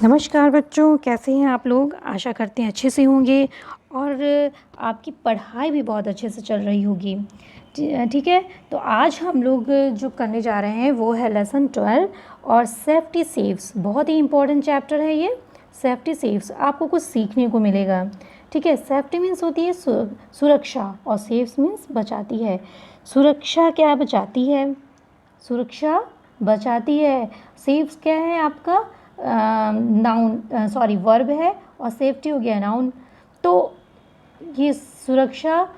नमस्कार बच्चों, कैसे हैं आप लोग। आशा करते हैं अच्छे से होंगे और आपकी पढ़ाई भी बहुत अच्छे से चल रही होगी। ठीक है, तो आज हम लोग जो करने जा रहे हैं वो है लेसन 12 और सेफ्टी सेव्स। बहुत ही इम्पोर्टेंट चैप्टर है ये। सेफ्टी सेव्स आपको कुछ सीखने को मिलेगा। ठीक है, सेफ्टी मीन्स होती है सुरक्षा और सेव्स मीन्स बचाती है। सुरक्षा क्या बचाती है? सुरक्षा बचाती है। सेव्स क्या है आपका? नाउन सॉरी वर्ब है और सेफ्टी हो गया नाउन। तो ये सुरक्षा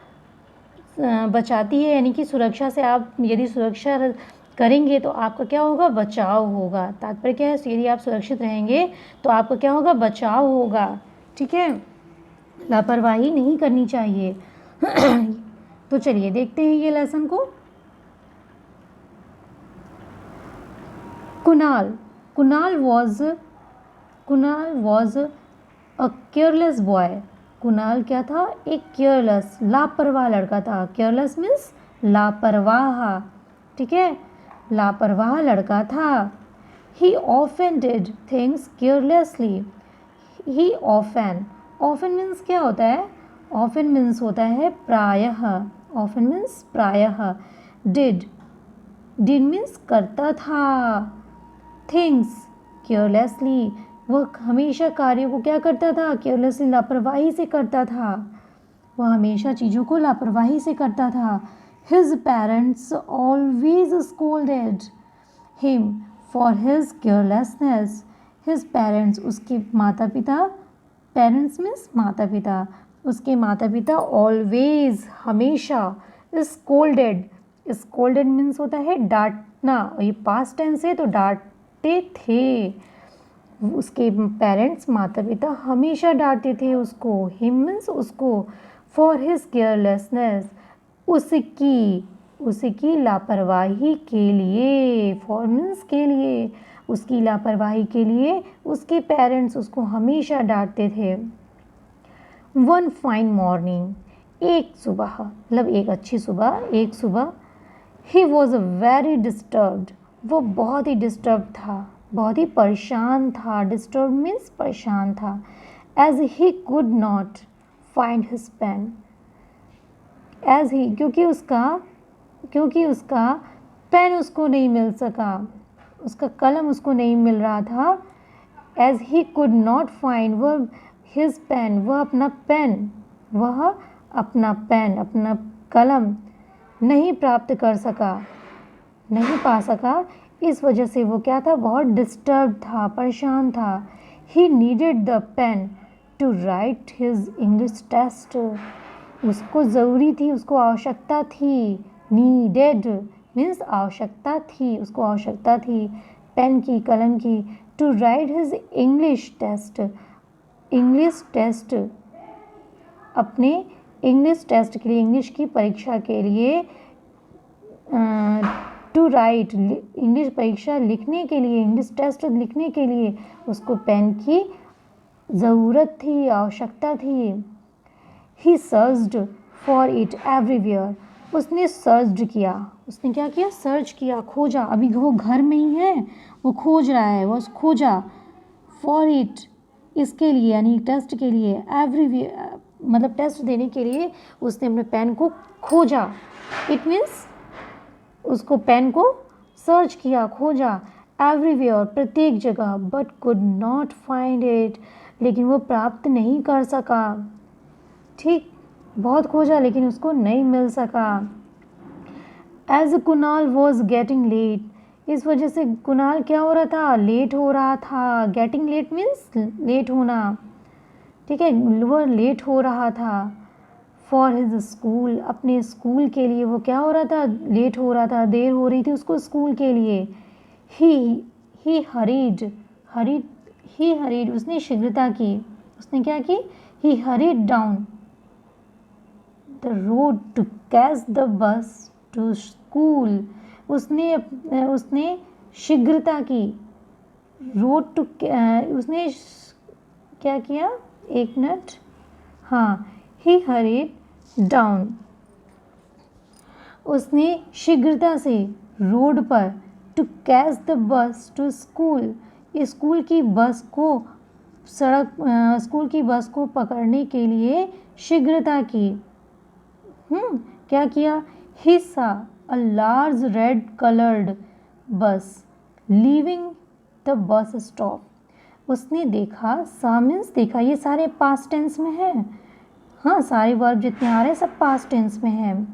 बचाती है, यानी कि सुरक्षा से आप यदि सुरक्षा करेंगे तो आपका क्या होगा? बचाव होगा। तात्पर्य क्या है? यदि आप सुरक्षित रहेंगे तो आपका क्या होगा? बचाव होगा। ठीक है, लापरवाही नहीं करनी चाहिए। तो चलिए देखते हैं ये लेसन को। Kunal was a careless boy। Kunal क्या था? एक केयरलेस, लापरवाह लड़का था। केयरलेस मीन्स लापरवाह। ठीक है, लापरवाह लड़का था। He often did things carelessly। He often means क्या होता है? often मीन्स होता है प्रायः। often मीन्स प्रायः। did मीन्स करता था। थिंग्स केयरलेसली, वह हमेशा कार्यों को क्या करता था? केयरलेसली, लापरवाही से करता था। वह हमेशा चीज़ों को लापरवाही से करता था। His parents always scolded him for his carelessness. His parents, उसके माता पिता, पेरेंट्स मीन्स माता पिता, उसके माता पिता ऑलवेज हमेशा, स्कोल्डेड मीन्स होता है डांटना, ये पास्ट टेंस है तो डांटते थे। उसके पेरेंट्स, माता पिता हमेशा डांटते थे उसको। हिम मीन्स उसको, फॉर हिज केयरलेसनेस, उसकी लापरवाही के लिए। फॉर मीन्स के लिए, उसकी लापरवाही के लिए उसके पेरेंट्स उसको हमेशा डांटते थे। वन फाइन मॉर्निंग, एक सुबह, मतलब एक अच्छी सुबह, एक सुबह, ही वॉज वेरी डिस्टर्ब्ड, वो बहुत ही डिस्टर्ब था, बहुत ही परेशान था। डिस्टर्ब मीन्स परेशान था। As he could not find his pen, as he क्योंकि उसका पेन उसको नहीं मिल सका, उसका कलम उसको नहीं मिल रहा था। As he could not find, वह हिज पेन, वह अपना कलम नहीं प्राप्त कर सका, नहीं पा सका। इस वजह से वो क्या था? बहुत डिस्टर्ब था, परेशान था। He needed the pen to write his English test, उसको ज़रूरी थी, उसको आवश्यकता थी। नीडेड मीन्स आवश्यकता थी, उसको आवश्यकता थी पेन की, कलम की। To write his English test, English test, अपने इंग्लिश टेस्ट के लिए, इंग्लिश की परीक्षा के लिए। टू राइट, इंग्लिश परीक्षा लिखने के लिए, इंग्लिश टेस्ट लिखने के लिए उसको पेन की ज़रूरत थी, आवश्यकता थी। ही सर्च्ड फॉर इट एवरीवेयर, उसने सर्च्ड किया, उसने क्या किया? सर्च किया, खोजा। अभी वो घर में ही है, वो खोज रहा है, वो खोजा। फॉर इट, इसके लिए, यानी टेस्ट के लिए। एवरीवेयर मतलब टेस्ट देने के लिए उसने अपने पेन को खोजा। इट मीन्स उसको पेन को सर्च किया, खोजा। एवरीवेयर, प्रत्येक जगह। But could not find it, लेकिन वो प्राप्त नहीं कर सका। ठीक, बहुत खोजा लेकिन उसको नहीं मिल सका। As Kunal was getting late, इस वजह से कुणाल क्या हो रहा था? लेट हो रहा था। गेटिंग लेट मीन्स लेट होना। ठीक है, वह लेट हो रहा था। फॉर हिज स्कूल, अपने स्कूल के लिए वो क्या हो रहा था? लेट हो रहा था, देर हो रही थी उसको स्कूल के लिए। ही हरीड, उसने शीघ्रता की, उसने क्या की? He hurried down the road to catch the bus to school, उसने शीघ्रता की। रोड टू, उसने क्या किया? एक मिनट, हाँ, ही हरीड डाउन, उसने शीघ्रता से रोड पर, to catch the bus to school, school की बस को पकड़ने के लिए शीघ्रता की। क्या किया? He saw a large red colored bus leaving the bus stop. उसने देखा, सा मीन्स देखा, ये सारे पास्ट टेंस में है। हाँ, सारे वर्ब जितने आ रहे हैं सब पास्ट टेंस में है।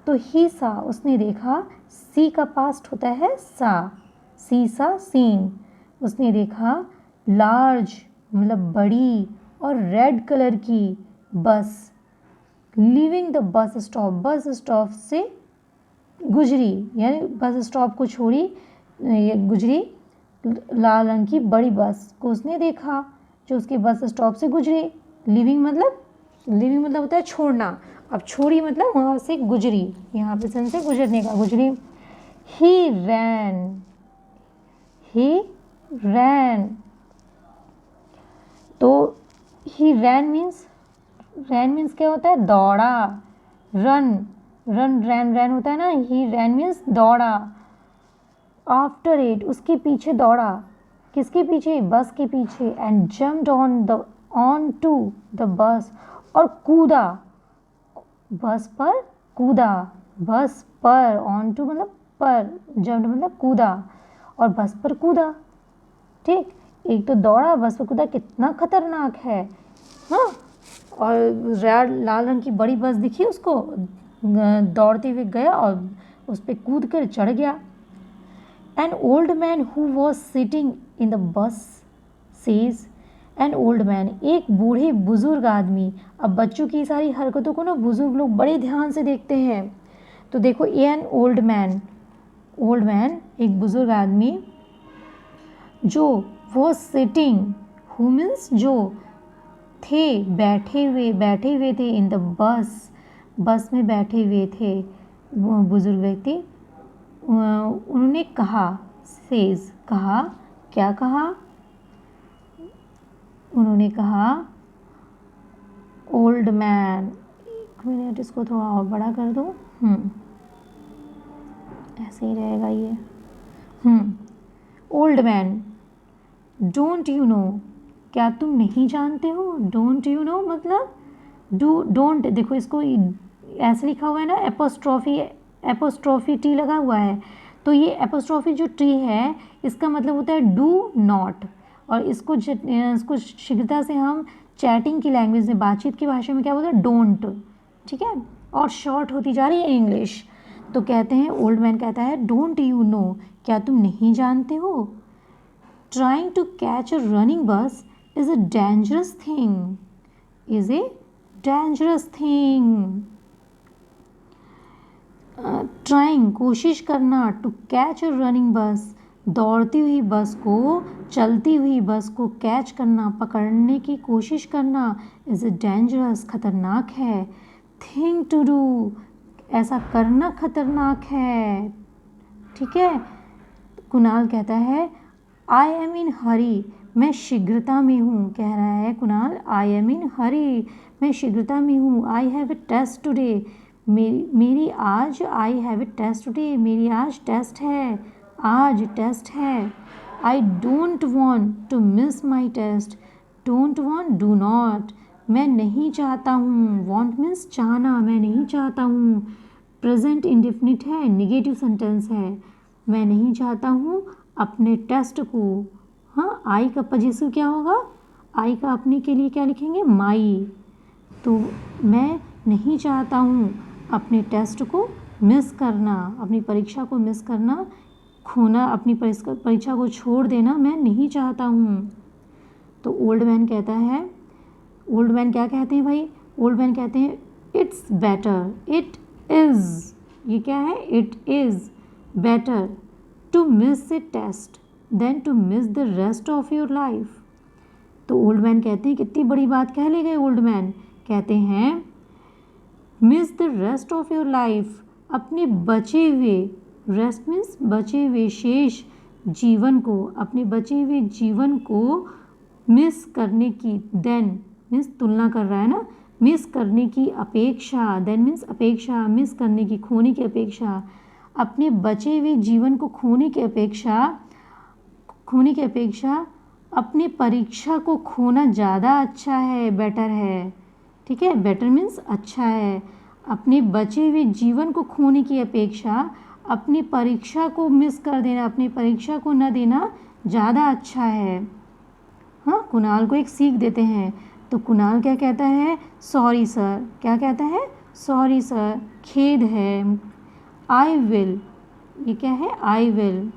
तो ही सा उसने देखा, सी का पास्ट होता है सा, सी सा सीन। उसने देखा लार्ज मतलब बड़ी और रेड कलर की बस लीविंग द बस स्टॉप से गुजरी, यानी बस स्टॉप को छोड़ी गुजरी लाल रंग की बड़ी बस को उसने देखा जो उसके बस स्टॉप से गुजरी। लिविंग मतलब होता है छोड़ना, अब छोड़ी मतलब वहाँ से गुजरी, यहाँ पे सन से गुजरने का, गुजरी। ही रैन तो ही रैन मीन्स क्या होता है? दौड़ा। रैन होता है ना, ही रैन मीन्स दौड़ा। आफ्टर इट उसके पीछे दौड़ा, किसके पीछे? बस के पीछे। And jumped on to the bus और कूदा, बस पर कूदा, बस पर, ऑन टू मतलब पर, जम्प्ड मतलब कूदा और बस पर कूदा। ठीक, एक तो दौड़ा बस पर कूदा, कितना खतरनाक है। हाँ, और लाल रंग की बड़ी बस दिखी उसको, दौड़ते हुए गया और उस पर कूद कर चढ़ गया। An old man who was sitting in the bus says, an old man एक बूढ़े बुजुर्ग आदमी। अब बच्चों की सारी हरकतों को ना बुजुर्ग लोग बड़े ध्यान से देखते हैं। तो देखो, एन ओल्ड मैन एक बुजुर्ग आदमी जो वॉज सिटिंग, हु मीन्स जो थे, बैठे हुए थे, इन द बस में बैठे हुए थे वो बुजुर्ग व्यक्ति। उन्होंने कहा, सेज कहा, क्या कहा? उन्होंने कहा ओल्ड मैन, एक मिनट इसको थोड़ा और बड़ा कर दो, ऐसे ही रहेगा ये। Old man, don't you know, क्या तुम नहीं जानते हो? डोंट यू नो मतलब डोंट, देखो इसको ऐसे लिखा हुआ है ना, एपोस्ट्रॉफी टी लगा हुआ है, तो ये एपोस्ट्रॉफी जो टी है इसका मतलब होता है डू नॉट, और इसको शीघ्रता से हम चैटिंग की लैंग्वेज में, बातचीत की भाषा में क्या बोलते हैं? डोंट। ठीक है, और शॉर्ट होती जा रही है इंग्लिश, तो कहते हैं, ओल्ड मैन कहता है डोंट यू नो, क्या तुम नहीं जानते हो? Trying to catch a running bus is a dangerous thing, trying कोशिश करना, टू कैच अ रनिंग बस दौड़ती हुई बस को, चलती हुई बस को कैच करना, पकड़ने की कोशिश करना, इज अ डेंजरस खतरनाक है। थिंग टू डू, ऐसा करना खतरनाक है। ठीक है, कुणाल कहता है आई एम इन हरी, मैं शीघ्रता में हूँ, कह रहा है कुणाल, आई एम इन हरी, मैं शीघ्रता में हूँ। I have a test today, मेरी आज, I have a test today, मेरी आज टेस्ट है, आज टेस्ट है। I don't want to miss my test, don't want do not, मैं नहीं चाहता हूँ, वॉन्ट मीन्स चाहना, मैं नहीं चाहता हूँ। प्रेजेंट इंडेफिनिट है, निगेटिव सेंटेंस है, मैं नहीं चाहता हूँ अपने टेस्ट को। हाँ, आई का पॉजिटिव क्या होगा? आई का अपने के लिए क्या लिखेंगे? माई। तो मैं नहीं चाहता हूँ अपने टेस्ट को मिस करना, अपनी परीक्षा को मिस करना, खोना, अपनी परीक्षा को छोड़ देना मैं नहीं चाहता हूँ। तो ओल्ड मैन कहता है, ओल्ड मैन क्या कहते हैं भाई? ओल्ड मैन कहते हैं इट्स बेटर, इट इज़, ये क्या है? It is better to miss a test than to miss the rest of your life. तो ओल्ड मैन कहते हैं, कितनी बड़ी बात कह ले गए ओल्ड मैन, कहते हैं miss the rest of your life, अपने बचे हुए, रेस्ट मीन्स बचे हुए, शेष जीवन को, अपने बचे हुए जीवन को मिस करने की, देन मीन्स तुलना कर रहा है ना, मिस करने की अपेक्षा, देन मीन्स अपेक्षा, मिस करने की, खोने की अपेक्षा, अपने बचे हुए जीवन को खोने की अपेक्षा, खोने की अपेक्षा अपनी परीक्षा को खोना ज़्यादा अच्छा है, बेटर है। ठीक है, बेटर मीन्स अच्छा है। अपने बचे हुए जीवन को खोने की अपेक्षा अपनी परीक्षा को मिस कर देना, अपनी परीक्षा को न देना ज़्यादा अच्छा है। हाँ, कुणाल को एक सीख देते हैं। तो कुणाल क्या कहता है? Sorry sir. क्या कहता है? सॉरी सर, खेद है। आई विल, ये क्या है? I will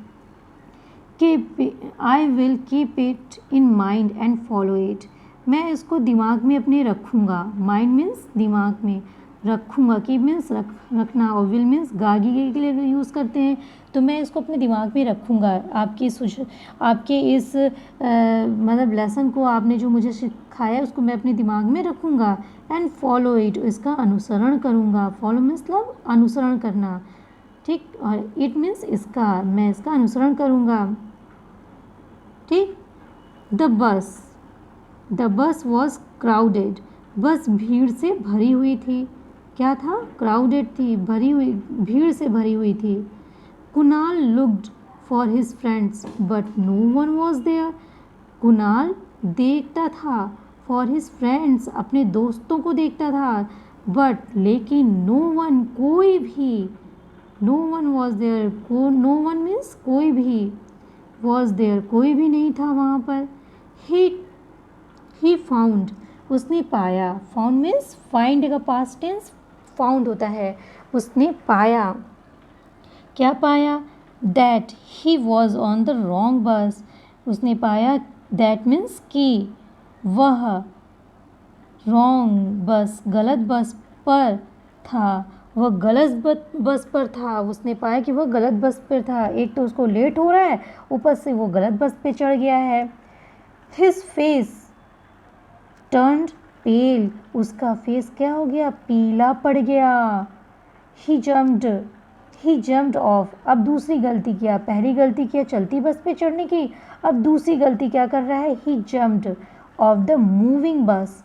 keep it in mind and follow it. मैं इसको दिमाग में अपने रखूँगा। माइंड मीन्स दिमाग में, रखूँगा, कीप मीन्स रखना, और विल मीन्स गागी के लिए यूज़ करते हैं। तो मैं इसको अपने दिमाग में रखूँगा। आपके इस मतलब लेसन को आपने जो मुझे सिखाया उसको मैं अपने दिमाग में रखूँगा। एंड फॉलो इट, इसका अनुसरण करूँगा। फॉलो मीन्स मतलब अनुसरण करना, ठीक, और इट मीन्स इसका, मैं इसका अनुसरण करूँगा। ठीक। द बस वॉज क्राउडेड, बस भीड़ से भरी हुई थी। क्या था? क्राउडेड थी, भरी हुई, भीड़ से भरी हुई थी। Kunal looked for his friends but no one was there. Kunal देखता था फॉर हिज फ्रेंड्स, अपने दोस्तों को देखता था, बट लेकिन नो वन, कोई भी, no one was there, no one means कोई भी, वॉज देयर, कोई भी नहीं था वहाँ पर। ही फाउंड, उसने पाया। फाउंड मीन्स फाइंड का पास्ट टेंस फाउंड होता है। उसने पाया। क्या पाया? That he was on the wrong बस। उसने पाया, दैट मीन्स कि वह रॉन्ग बस, गलत बस पर था। वह गलत बस पर था। उसने पाया कि वह गलत बस पर था। एक तो उसको लेट हो रहा है, ऊपर से वो गलत बस पे चढ़ गया है। हिज फेस टर्न्ड पेल, उसका फेस क्या हो गया? पीला पड़ गया। ही जम्प्ड ऑफ, अब दूसरी गलती किया। पहली गलती किया चलती बस पे चढ़ने की, अब दूसरी गलती क्या कर रहा है? He jumped off the moving bus.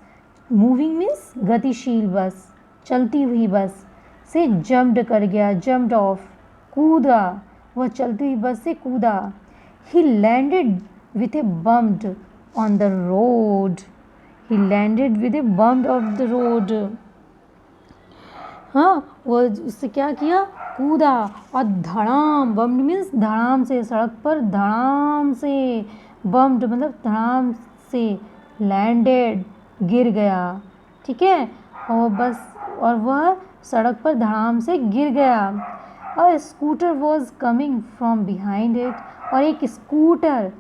Moving means गतिशील बस, चलती हुई बस से जम्प्ड कर गया। जम्प्ड ऑफ, कूदा, वह चलती हुई बस से कूदा। ही landed with A bumped on the road. He landed with A bumped of the road. हाँ, वो उससे क्या किया? कूदा और धड़ाम, बम्प्ड मीन्स धड़ाम से, सड़क पर धड़ाम से, बम्प्ड मतलब धड़ाम से, लैंडेड गिर गया। ठीक है, और वह सड़क पर धड़ाम से गिर गया। और scooter was coming from behind it, और एक स्कूटर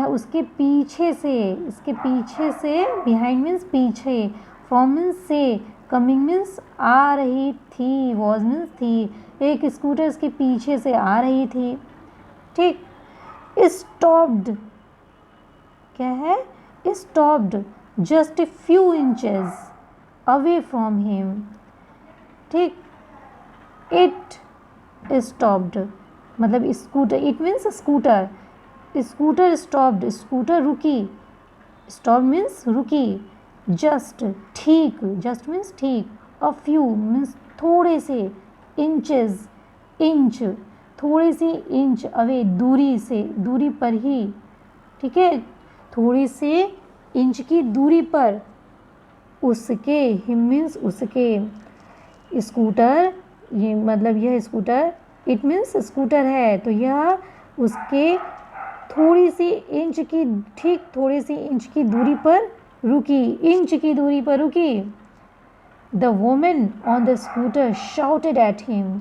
उसके पीछे से, बिहाइंड मीन्स पीछे, फ्रॉम मीन्स से, कमिंग मीन्स आ रही थी, वॉज मीन्स थी, एक स्कूटर उसके पीछे से आ रही थी। ठीक। स्टॉप्ड, क्या है? Stopped just a few inches away from him. ठीक। इट स्टॉप्ड मतलब scooter, it means scooter. Scooter stopped, scooter रुकी। स्टॉप मीन्स रुकी। जस्ट, ठीक, जस्ट मीन्स ठीक। अ फ्यू मीन्स थोड़े से, इंचेस, इंच, थोड़ी सी इंच, अवे दूरी से, दूरी पर ही। ठीक है, थोड़ी से इंच की दूरी पर, उसके, हिम मीन्स उसके। स्कूटर, ये मतलब यह स्कूटर, इट मीन्स स्कूटर है, तो यह उसके थोड़ी सी इंच की, ठीक थोड़ी सी इंच की दूरी पर रुकी, इंच की दूरी पर रुकी। The women on the scooter shouted at him.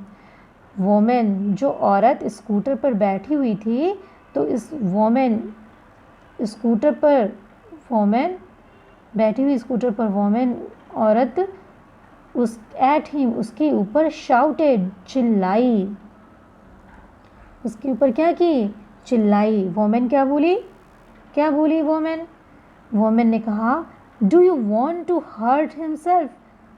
Women, जो औरत स्कूटर पर बैठी हुई थी, तो इस वोमेन, स्कूटर पर वोमेन बैठी हुई, स्कूटर पर वोमेन औरत, उस एट हिम उसके ऊपर, शाउटेड चिल्लाई, उसके ऊपर क्या की? चिल्लाई। वोमेन क्या बोली? क्या बोली वोमेन? वोमेन ने कहा, do you want to hurt himself?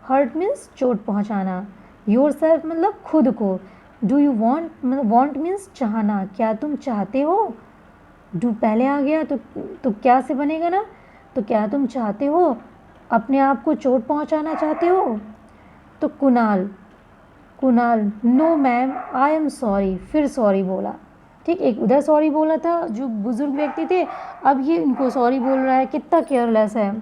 Hurt means चोट पहुंचाना, योर सेल्फ मतलब खुद को। डू यू वॉन्ट, मतलब वॉन्ट मीन्स चाहना, क्या तुम चाहते हो? डू पहले आ गया तो क्या से बनेगा ना, तो क्या तुम चाहते हो? अपने आप को चोट पहुंचाना चाहते हो? तो Kunal, no ma'am I am sorry, फिर सॉरी बोला। ठीक। ठीक, एक उधर सॉरी बोला था जो बुजुर्ग व्यक्ति थे, अब ये इनको सॉरी बोल रहा है, कितना केयरलेस है।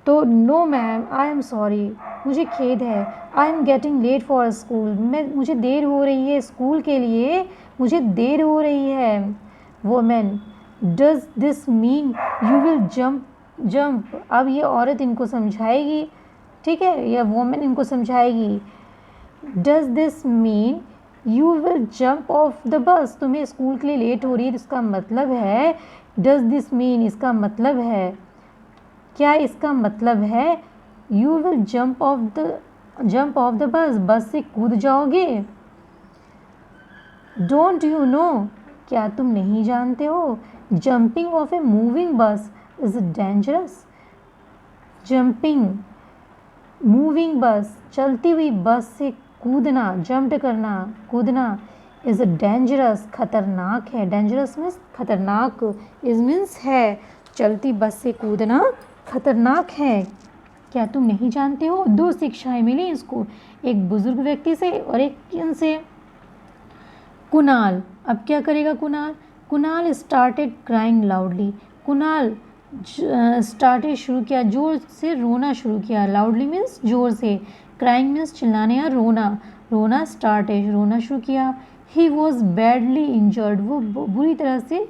तो no ma'am I am sorry, मुझे खेद है, I am getting late for school, मुझे देर हो रही है स्कूल के लिए, मुझे देर हो रही है। Women does this mean you will jump, अब ये औरत इनको समझाएगी, ठीक है, या वोमेन इनको समझाएगी। Does this mean you will jump off the bus, तुम्हें स्कूल के लिए लेट हो रही है, तो इसका मतलब है, डज दिस मीन इसका मतलब है, क्या इसका मतलब है, you will jump off the बस से कूद जाओगे। डोंट यू नो, क्या तुम नहीं जानते हो, जंपिंग ऑफ ए मूविंग बस इज डेंजरस, जंपिंग मूविंग बस, चलती हुई बस से कूदना, जंप करना, कूदना, इज डेंजरस, खतरनाक है, डेंजरस मीन्स खतरनाक, इज मीन्स है, चलती बस से कूदना खतरनाक है, क्या तुम नहीं जानते हो। दो शिक्षाएं मिली इसको, एक बुजुर्ग व्यक्ति से और एक इनसे। कुणाल, अब क्या करेगा Kunal, Kunal started crying loudly, Kunal started शुरू किया, जोर से रोना शुरू किया, लाउडली मीन्स जोर से, क्राइंग मीन्स चिल्लाने या रोना, रोना स्टार्टेड रोना शुरू किया। ही वॉज बैडली इंजर्ड, वो बुरी तरह से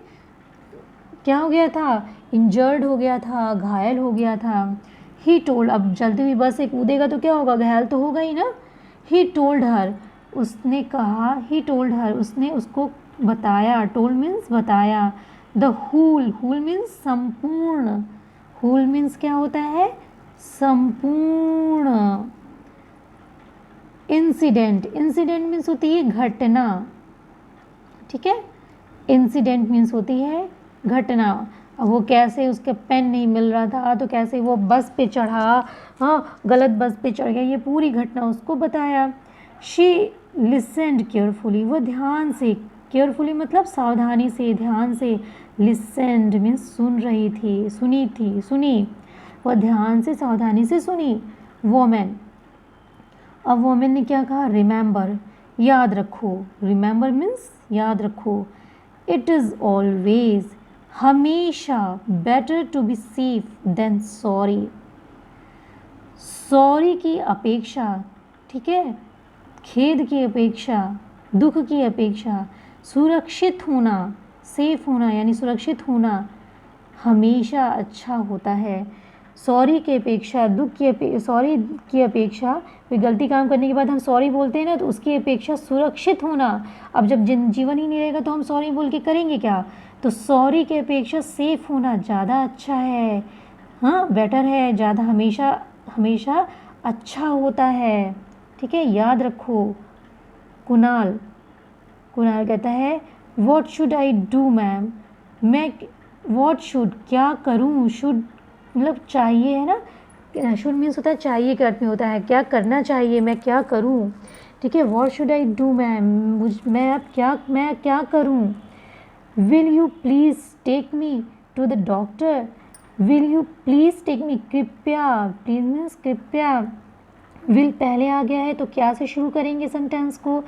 क्या हो गया था, इंजर्ड हो गया था, घायल हो गया था। ही टोल्ड, अब चलती हुई बस से कूदेगा तो क्या होगा, घायल तो होगा ही ना। ही टोल्ड हर, उसने कहा, ही टोल्ड हर, उसने उसको बताया, टोल्ड मीन्स बताया। द होल, होल मीन्स संपूर्ण, होल मीन्स क्या होता है, संपूर्ण। इंसिडेंट, इंसिडेंट मीन्स होती है घटना, ठीक है, इंसिडेंट मीन्स होती है घटना। अब वो कैसे उसके पेन नहीं मिल रहा था तो कैसे वो बस पे चढ़ा, हाँ गलत बस पे चढ़ गया, ये पूरी घटना उसको बताया। शी लिसेंड केयरफुली, वो ध्यान से, केयरफुली मतलब सावधानी से, ध्यान से, लिसेंड मीन्स सुन रही थी, सुनी थी, सुनी, वह ध्यान से सावधानी से सुनी। वोमेन, अब वोमेन ने क्या कहा, रिमेंबर, याद रखो, रिमेंबर मीन्स याद रखो। इट इज़ ऑलवेज, हमेशा, better to be safe than sorry, sorry की अपेक्षा, ठीक है, खेद की अपेक्षा, दुख की अपेक्षा, सुरक्षित होना, सेफ होना यानी सुरक्षित होना हमेशा अच्छा होता है। सॉरी की अपेक्षा, दुख की सॉरी की अपेक्षा, कोई गलती काम करने के बाद हम सॉरी बोलते हैं ना, तो उसकी अपेक्षा सुरक्षित होना। अब जब जीवन ही नहीं रहेगा तो हम सॉरी बोल के करेंगे क्या, तो सॉरी की अपेक्षा सेफ होना ज़्यादा अच्छा है, हाँ बेटर है, ज़्यादा, हमेशा हमेशा अच्छा होता है, ठीक है, याद रखो। कुणाल, कुणाल कहता है, what should I do ma'am, मैं, व्हाट शुड क्या करूँ, शुड मतलब चाहिए है ना, शुड मीन्स होता है चाहिए के अर्थ में होता है, क्या करना चाहिए, मैं क्या करूँ, ठीक है। What should I do ma'am, मैं अब क्या करूँ। Will you please take me to the doctor, will you please take me, कृपया, प्लीज़ मीन्स कृपया, विल पहले आ गया है तो क्या से शुरू करेंगे सेंटेंस को,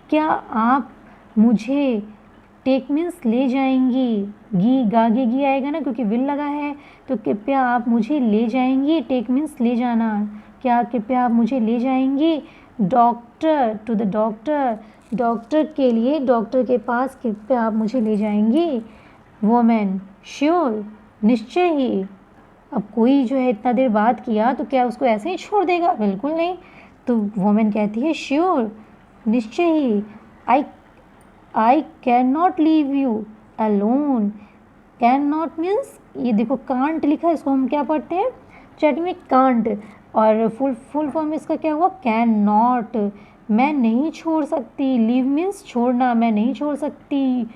क्या आप मुझे, टेक मीन्स ले जाएंगी, गी गागे गी आएगा ना क्योंकि विल लगा है, तो कृपया आप मुझे ले जाएंगी, टेक मीन्स ले जाना, क्या कृपया आप मुझे ले जाएंगी। Doctor, to the doctor, doctor के लिए, डॉक्टर के पास कृपया आप मुझे ले जाएंगी। वोमेन, श्योर, निश्चय ही, अब कोई जो है इतना देर बात किया तो क्या उसको ऐसे ही छोड़ देगा, बिल्कुल नहीं, तो वोमेन कहती है श्योर, निश्चय ही। I can not leave you alone, can not means, ये देखो कांट लिखा है, इसको हम क्या पढ़ते हैं चैट में, कांट, और फुल फॉर्म इसका क्या हुआ, कैन नॉट, मैं नहीं छोड़ सकती, लीव मीन्स छोड़ना, मैं नहीं छोड़ सकती,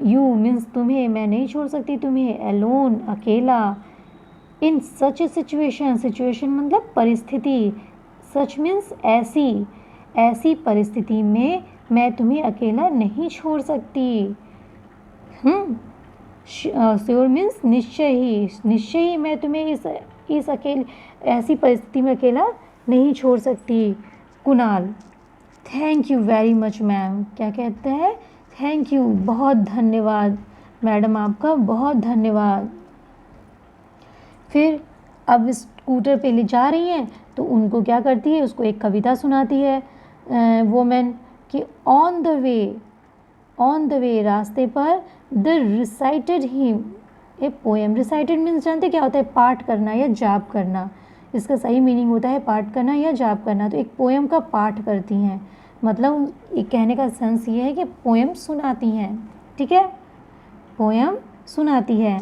यू मीन्स तुम्हें, मैं नहीं छोड़ सकती तुम्हें, अलोन अकेला। इन सच ए सिचुएशन, सिचुएशन मतलब परिस्थिति, सच मीन्स ऐसी, ऐसी परिस्थिति में मैं तुम्हें अकेला नहीं छोड़ सकती। श्योर मीन्स निश्चय ही, निश्चय ही मैं तुम्हें इस अकेले, ऐसी परिस्थिति में अकेला नहीं छोड़ सकती। Kunal, thank you very much ma'am, क्या कहते हैं, थैंक यू, बहुत धन्यवाद मैडम, आपका बहुत धन्यवाद। फिर अब स्कूटर पे ले जा रही हैं तो उनको क्या करती है, उसको एक कविता सुनाती है वोमेन कि ऑन द वे रास्ते पर the recited him a poem. Recited means जानते क्या होता है, पाठ करना या जाप करना, इसका सही मीनिंग होता है पाठ करना या जाप करना। तो एक पोएम का पाठ करती हैं, मतलब एक कहने का सेंस ये है कि पोएम सुनाती हैं, ठीक है, पोएम सुनाती है।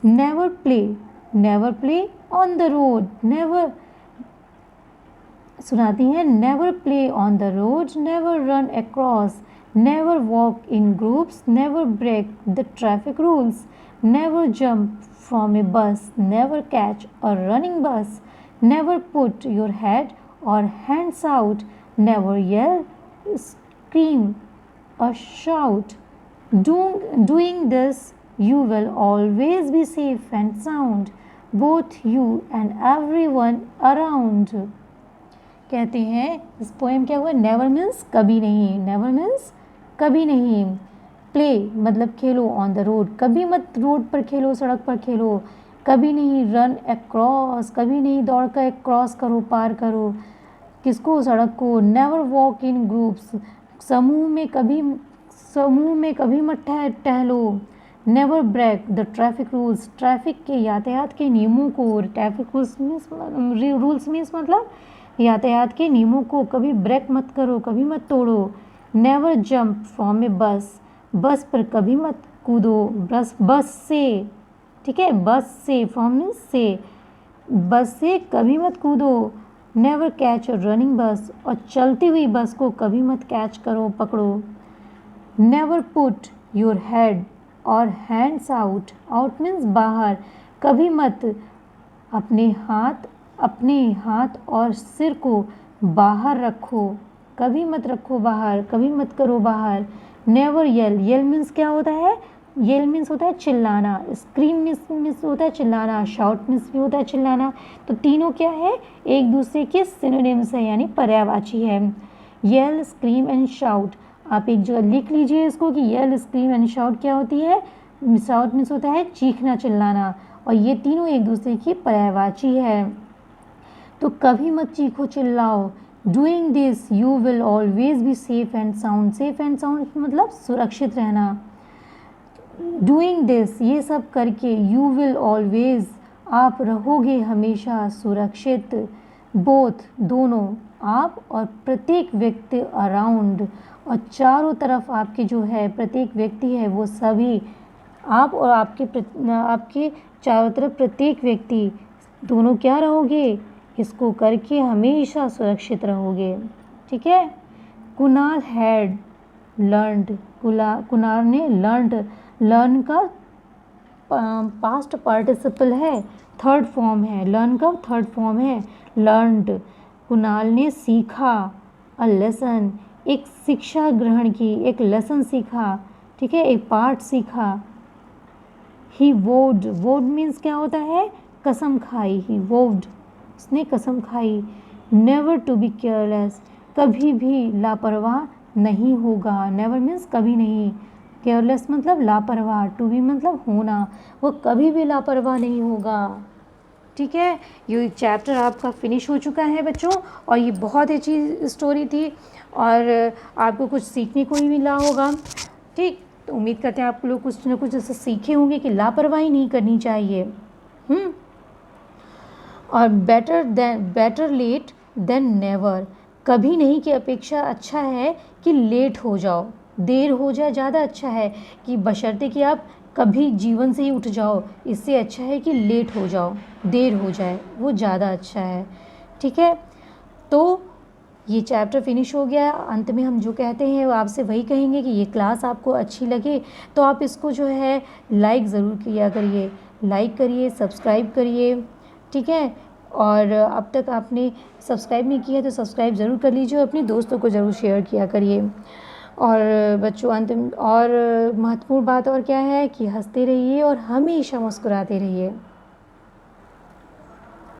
Never play on the road, never सुनाती हैं, never play on the road, never run across, never walk in groups, never break the traffic rules, never jump from a bus, never catch a running bus, never put your head or hands out, never yell, scream or shout. Doing this, you will always be safe and sound, both you and everyone around. कहते हैं इस poem क्या हुआ, never means कभी नहीं, never means कभी नहीं, play मतलब खेलो, ऑन द रोड कभी मत रोड पर खेलो, सड़क पर खेलो, कभी नहीं, रन अक्रॉस कभी नहीं दौड़ कर क्रॉस करो, पार करो, किसको, सड़क को, नेवर वॉक इन ग्रुप्स समूह में कभी मत टहलो, never break the traffic rules traffic के यातायात के नियमों को, ट्रैफिक रूल्स मीन्स मतलब यातायात के नियमों को कभी ब्रेक मत करो, कभी मत तोड़ो, नेवर जंप फ्रॉम ए बस पर कभी मत कूदो, बस से, ठीक है, बस से, फ्रॉम मीन्स से, बस से कभी मत कूदो, नेवर कैच अ रनिंग बस और चलती हुई बस को कभी मत कैच करो, पकड़ो, never put your head or hands out means बाहर, कभी मत अपने हाथ और सिर को बाहर रखो, कभी मत रखो बाहर, कभी मत करो बाहर, नेवर येल मीन्स क्या होता है, येल मीन्स होता है चिल्लाना, स्क्रीम मीन्स होता है चिल्लाना, शाउट मीन्स भी होता है चिल्लाना। तो तीनों क्या है, एक दूसरे के सिनोनिम्स है यानी पर्यायवाची है। येल, स्क्रीम एंड शाउट, आप एक जगह लिख लीजिए इसको कि येल, स्क्रीम एंड शाउट क्या होती है, शाउट मीन्स होता है चीखना, चिल्लाना, और ये तीनों एक दूसरे की पर्यायवाची है। तो कभी मत चीखो चिल्लाओ, doing this you will always be safe and sound, safe and sound मतलब सुरक्षित रहना, डूइंग दिस ये सब करके, यू विल ऑलवेज आप रहोगे हमेशा सुरक्षित, बोथ दोनों, आप और प्रत्येक व्यक्ति, अराउंड और चारों तरफ आपके जो है प्रत्येक व्यक्ति है वो सभी, आप और आपके चारों तरफ प्रत्येक व्यक्ति दोनों क्या रहोगे, इसको करके हमेशा सुरक्षित रहोगे, ठीक है। कुणाल हैड लर्नड, कुणाल ने लर्न का पास्ट पार्टिसिपल है, थर्ड फॉर्म है, लर्न का थर्ड फॉर्म है, लर्नड, कुणाल ने सीखा, अ लेसन एक शिक्षा ग्रहण की, एक लेसन सीखा, ठीक है, एक पाठ सीखा, ही वोड मीन्स क्या होता है, कसम खाई, ही वोड उसने कसम खाई, नेवर टू बी केयरलेस कभी भी लापरवाह नहीं होगा, नेवर मीन्स कभी नहीं, केयरलेस मतलब लापरवाह, टू बी मतलब होना, वो कभी भी लापरवाह नहीं होगा, ठीक है। ये चैप्टर आपका फिनिश हो चुका है बच्चों, और ये बहुत अच्छी स्टोरी थी और आपको कुछ सीखने को ही मिला होगा, ठीक। तो उम्मीद करते हैं आप लोग कुछ ना कुछ ऐसा सीखे होंगे कि लापरवाही नहीं करनी चाहिए, और बेटर लेट देन नेवर, कभी नहीं की अपेक्षा अच्छा है कि लेट हो जाओ, देर हो जाए ज़्यादा अच्छा है, कि बशर्ते कि आप कभी जीवन से ही उठ जाओ, इससे अच्छा है कि लेट हो जाओ, देर हो जाए वो ज़्यादा अच्छा है, ठीक है। तो ये चैप्टर फिनिश हो गया। अंत में हम जो कहते हैं वो आपसे वही कहेंगे कि ये क्लास आपको अच्छी लगे तो आप इसको जो है लाइक ज़रूर किया करिए, लाइक करिए, सब्सक्राइब करिए, ठीक है। और अब तक आपने सब्सक्राइब नहीं किया तो सब्सक्राइब ज़रूर कर लीजिए, अपने दोस्तों को ज़रूर शेयर किया करिए। और बच्चों अंत में और महत्वपूर्ण बात और क्या है कि हंसते रहिए और हमेशा मुस्कुराते रहिए।